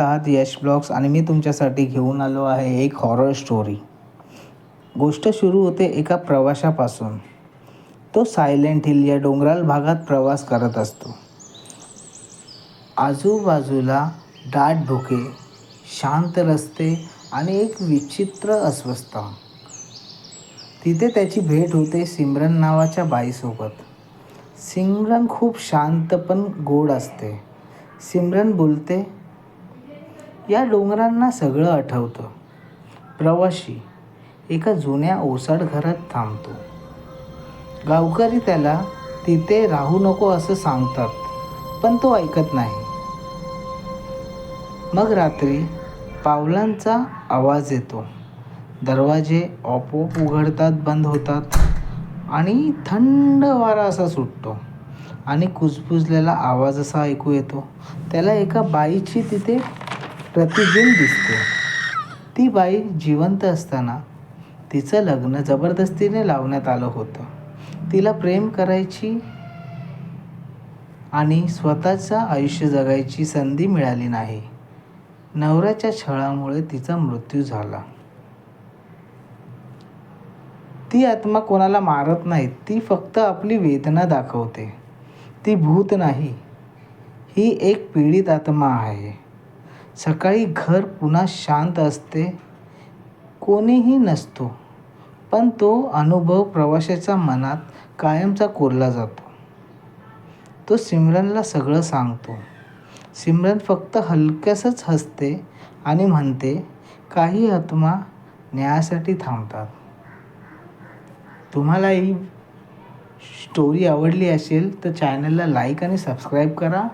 बघत आहात यश ब्लॉग्स आणि मी तुमच्यासाठी घेऊन आलो आहे एक हॉरर स्टोरी. गोष्ट सुरू होते एका प्रवाशापासून. तो सायलेंट हिल या डोंगराळ भागात प्रवास करत असतो. आजूबाजूला दाट धुके, शांत रस्ते आणि एक विचित्र अस्वस्थता. तिथे त्याची भेट होते सिमरन नावाच्या बाईसोबत. सिमरन खूप शांत पण गोड असते. सिमरन बोलते, या डोंगरांना सगळं आठवतं. प्रवाशी एका जुन्या ओसाड घरात थांबतो. गावकरी त्याला तिथे राहू नको असं सांगतात, पण तो ऐकत नाही. मग रात्री पावलांचा आवाज येतो. दरवाजे आपोआप उघडतात बंद होतात आणि थंड वारा असा सुटतो आणि कुजबुजलेला आवाज असा ऐकू येतो. त्याला एका बाईची तिथे प्रतिबिंब दिसते. ती बाई जिवंत असताना तिचं लग्न जबरदस्तीने लावण्यात आलं होतं. तिला प्रेम करायची आणि स्वतःचं आयुष्य जगायची संधी मिळाली नाही. नवऱ्याच्या छळामुळे तिचा मृत्यू झाला. ती आत्मा कोणाला मारत नाही, ती फक्त आपली वेदना दाखवते. ती भूत नाही, ही एक पीडित आत्मा आहे. सकाळी घर पुन्हा शांत असते, कोणीही नसतो, पण तो अनुभव प्रवाशाच्या मनात कायमचा कोरला जातो. तो सिमरनला सगळं सांगतो. सिमरन फक्त हलक्यासच हसते आणि म्हणते, काही आत्मा न्यायासाठी थांबतात. तुम्हाला ही स्टोरी आवडली असेल तर चॅनलला लाईक आणि सबस्क्राईब करा.